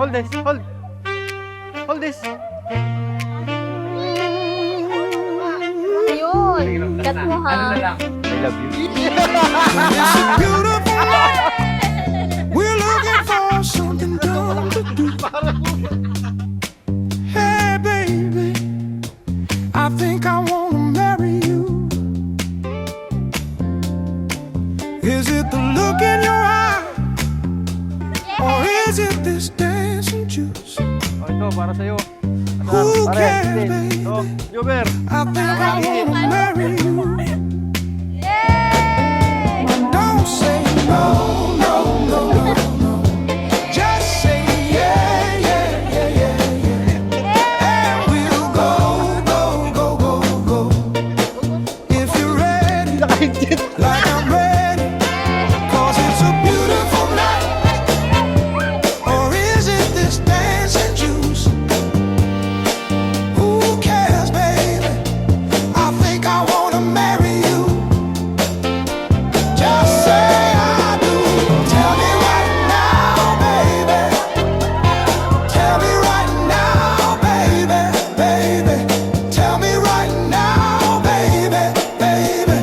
Hold this. Hold. Hold this. Ayun. Cut mo ha. I love you. We're looking for something dumb to do. Hey, baby, I think I wanna marry you. Is it the look in your eye, or is it this dancing juice? Oh, ito, para sa'yo. Who Pare, cares, hindi. baby? Oh, Jober. I think I wanna marry you. Don't say no, no, no, no. Just say yeah, yeah, yeah, yeah, yeah. And we'll go, go, go, go, go. If you're ready, like I'm ready, 'cause it's a beautiful night. Or is it this dancing juice? Who cares, baby? I think I wanna marry you. Just say I do. Tell me right now, baby. Tell me right now, baby, baby. Tell me right now, baby, baby.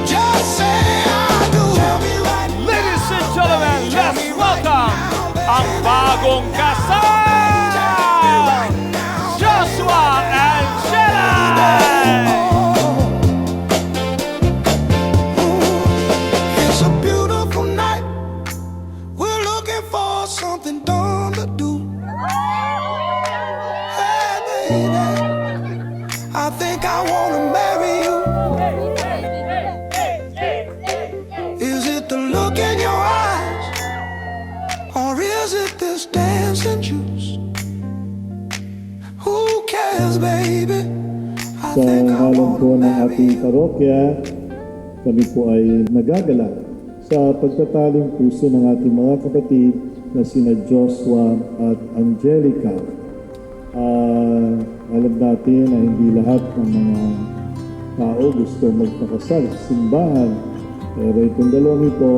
Just say I do. Tell me right now. Ladies and gentlemen, let's welcome ang bagong kasal, Joshua and Jenna! It's a beautiful night. We're looking for something dumb to do. Hey, baby, I think I wanna marry you. Is it the look in your eyes, or is it this dancing juice? Who cares, baby? I Sa think I ngalan po wanna ng marry ating you. parokya, kami po ay nagagalak sa pagtataling puso ng ating mga kapatid na sina Joshua at Angelica. Alam natin na hindi lahat ng mga tao gusto magpakasal sa simbahan. Pero itong dalawang ito,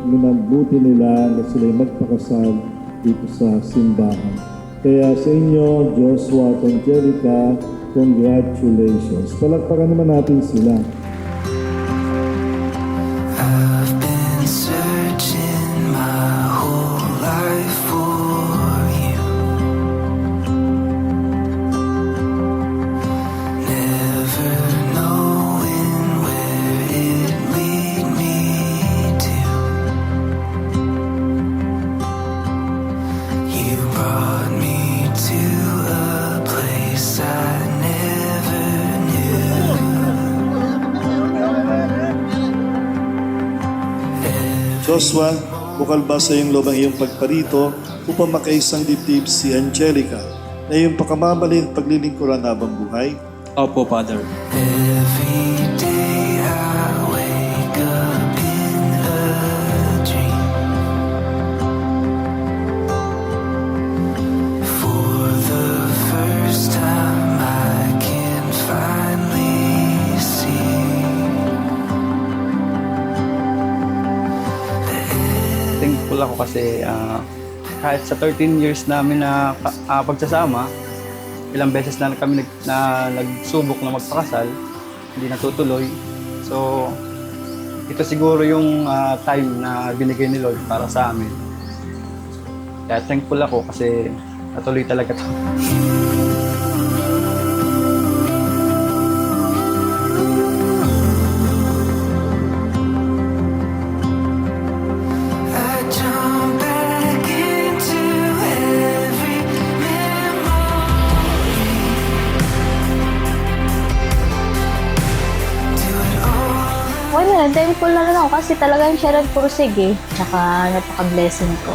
minambuti nila na sila'y magpakasal dito sa simbahan. Kaya sa inyo, Joshua at Angelica, congratulations. Palakpakan naman natin sila. I've been searching my whole life for you. Never knowing where it lead me to. You brought me to a place I never knew. Joshua, bukal ba sa iyong loob ang iyong pagparito upang makaisang dibdib si Angelica na iyong pakamamalin at paglilingkuran habang buhay? Opo, Father. Every day I wake up in a dream. For the first time I can finally see. Thankful ako kasi kahit sa 13 years namin na pagsasama, ilang beses na kami nagsubok na magpakasal, hindi natutuloy. So, ito siguro yung time na binigay ni Lord para sa amin. Kaya thankful ako kasi natuloy talaga ito. I jump back into every memory. Do it all. Okay na, thankful na lang ako kasi talagang siya nagpursig eh. Tsaka napaka-blessing ko.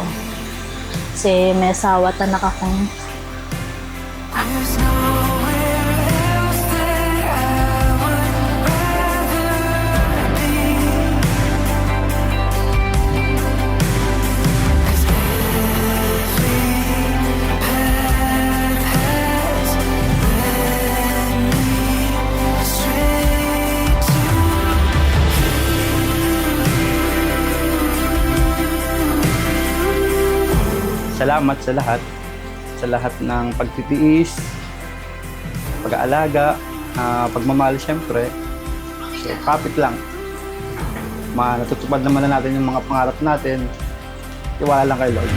Kasi may asawa at anak akong There's nowhere else that I would rather be. 'Cause every path has led me straight to you. salamat sa lahat ng pagtitiis, pag-aalaga, pagmamahal siyempre. So, kapit lang. Natutupad naman na natin yung mga pangarap natin. Tiwala lang kay Lord.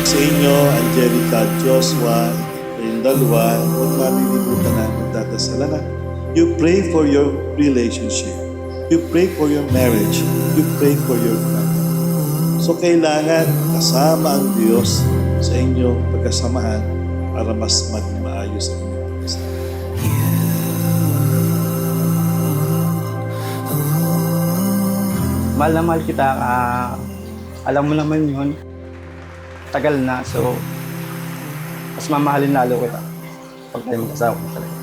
Sa inyo, Angelica, Joshua, kayong dalawa, huwag malilimutan na magdadasal na. You pray for your relationship. You pray for your marriage. You pray for your family. So kailangan kasama ang Diyos sa inyo pagkasamahan para mas maging maayos ang inyong pagkasama. Mahal na mahal kita. Alam mo naman yun. Tagal na, so mas mamahalin lalo kita pag tayo magkasama talaga.